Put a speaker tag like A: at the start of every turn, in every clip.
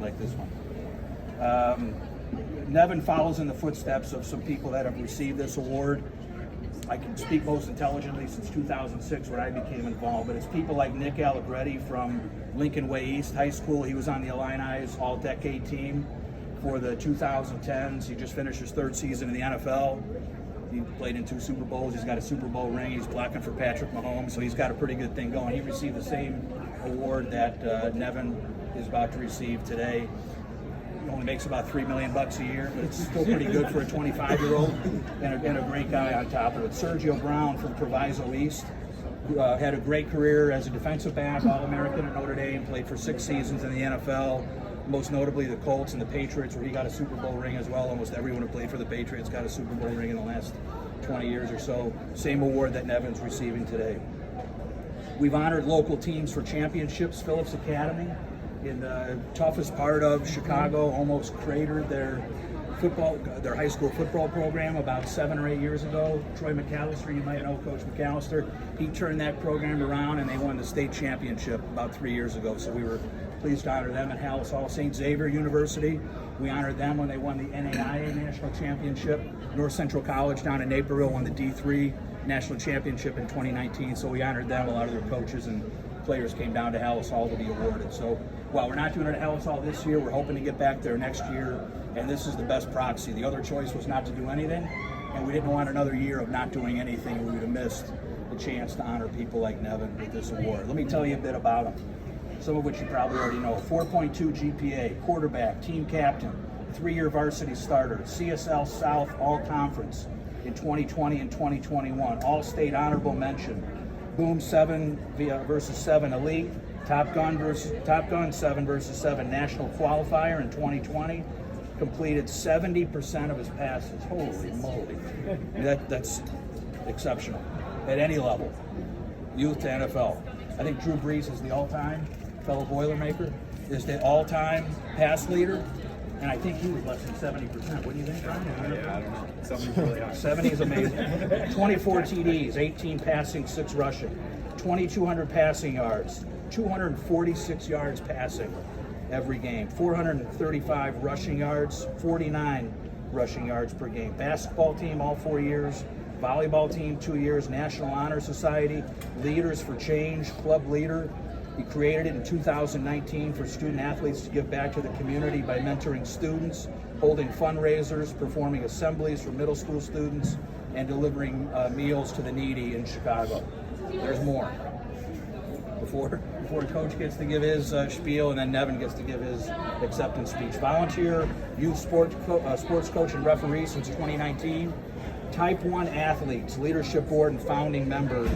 A: like this one. Nevan follows in the footsteps of some people that have received this award. I can speak most intelligently since 2006 when I became involved, but it's people like Nick Allegretti from Lincoln Way East High School. He was on the Illini's all-decade team for the 2010s. He just finished his third season in the NFL. He played in 2 Super Bowls. He's got a Super Bowl ring. He's blocking for Patrick Mahomes, so he's got a pretty good thing going. He received the same award that Nevan is about to receive today. He only makes about $3 million a year, but it's still pretty good for a 25-year-old and a great guy on top of it. Sergio Brown from Proviso East had a great career as a defensive back, All-American at Notre Dame, played for 6 seasons in the NFL, most notably the Colts and the Patriots, where he got a Super Bowl ring as well. Almost everyone who played for the Patriots got a Super Bowl ring in the last 20 years or so. Same award that Nevan's receiving today. We've honored local teams for championships. Phillips Academy, in the toughest part of Chicago, almost cratered their high school football program about 7 or 8 years ago. Troy McAllister, you might know Coach McAllister, he turned that program around and they won the state championship about 3 years ago. So we were pleased to honor them at Hallis Hall. St. Xavier University, we honored them when they won the NAIA National Championship. North Central College down in Naperville won the D3 National Championship in 2019. So we honored them. A lot of their coaches and players came down to Hallis Hall to be awarded. So while we're not doing it at Hallis Hall this year, we're hoping to get back there next year, and this is the best proxy. The other choice was not to do anything, and we didn't want another year of not doing anything. We would have missed the chance to honor people like Nevan with this award. Let me tell you a bit about him, some of which you probably already know. 4.2 GPA, quarterback, team captain, 3-year varsity starter, CSL South All-Conference in 2020 and 2021, All-State honorable mention, Boom 7 versus 7 Elite, Top Gun 7 versus 7 National Qualifier in 2020, completed 70% of his passes. Holy moly. That's exceptional at any level, youth to NFL. I think Drew Brees is the all-time, fellow Boilermaker, is the all-time pass leader, and I think he was less than 70%. What do you think, Brian?
B: Yeah, I don't know. 70 really high.
A: 70 is amazing. 24 TDs, 18 passing, 6 rushing, 2,200 passing yards, 246 yards passing every game, 435 rushing yards, 49 rushing yards per game. Basketball team all 4 years, volleyball team 2 years, National Honor Society, Leaders for Change, club leader. He created it in 2019 for student athletes to give back to the community by mentoring students, holding fundraisers, performing assemblies for middle school students, and delivering meals to the needy in Chicago. There's more. Before Coach gets to give his spiel, and then Nevan gets to give his acceptance speech. Volunteer youth sports coach and referee since 2019. Type 1 athletes, leadership board and founding member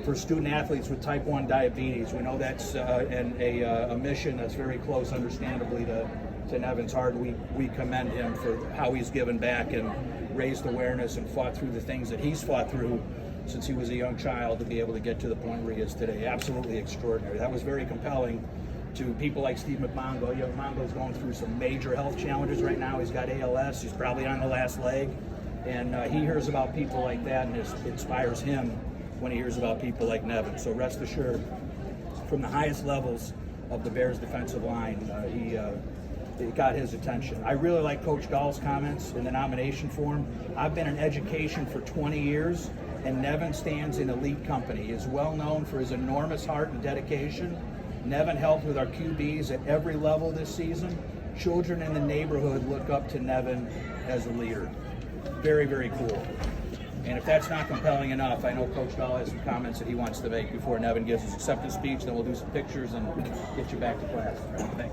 A: for student athletes with type 1 diabetes. We know that's a mission that's very close, understandably, to Nevan's heart. We commend him for how he's given back and raised awareness and fought through the things that he's fought through since he was a young child to be able to get to the point where he is today. Absolutely extraordinary. That was very compelling to people like Steve McMongo. You know, Mongo's going through some major health challenges right now. He's got ALS. He's probably on the last leg. And he hears about people like that, and it inspires him when he hears about people like Nevan. So rest assured, from the highest levels of the Bears defensive line, it got his attention. I really like Coach Dahl's comments in the nomination form. I've been in education for 20 years, and Nevan stands in elite company. He is well known for his enormous heart and dedication. Nevan helped with our QBs at every level this season. Children in the neighborhood look up to Nevan as a leader. Very, very cool. And if that's not compelling enough, I know Coach Dahl has some comments that he wants to make before Nevan gives his acceptance speech. Then we'll do some pictures and get you back to class. Thanks.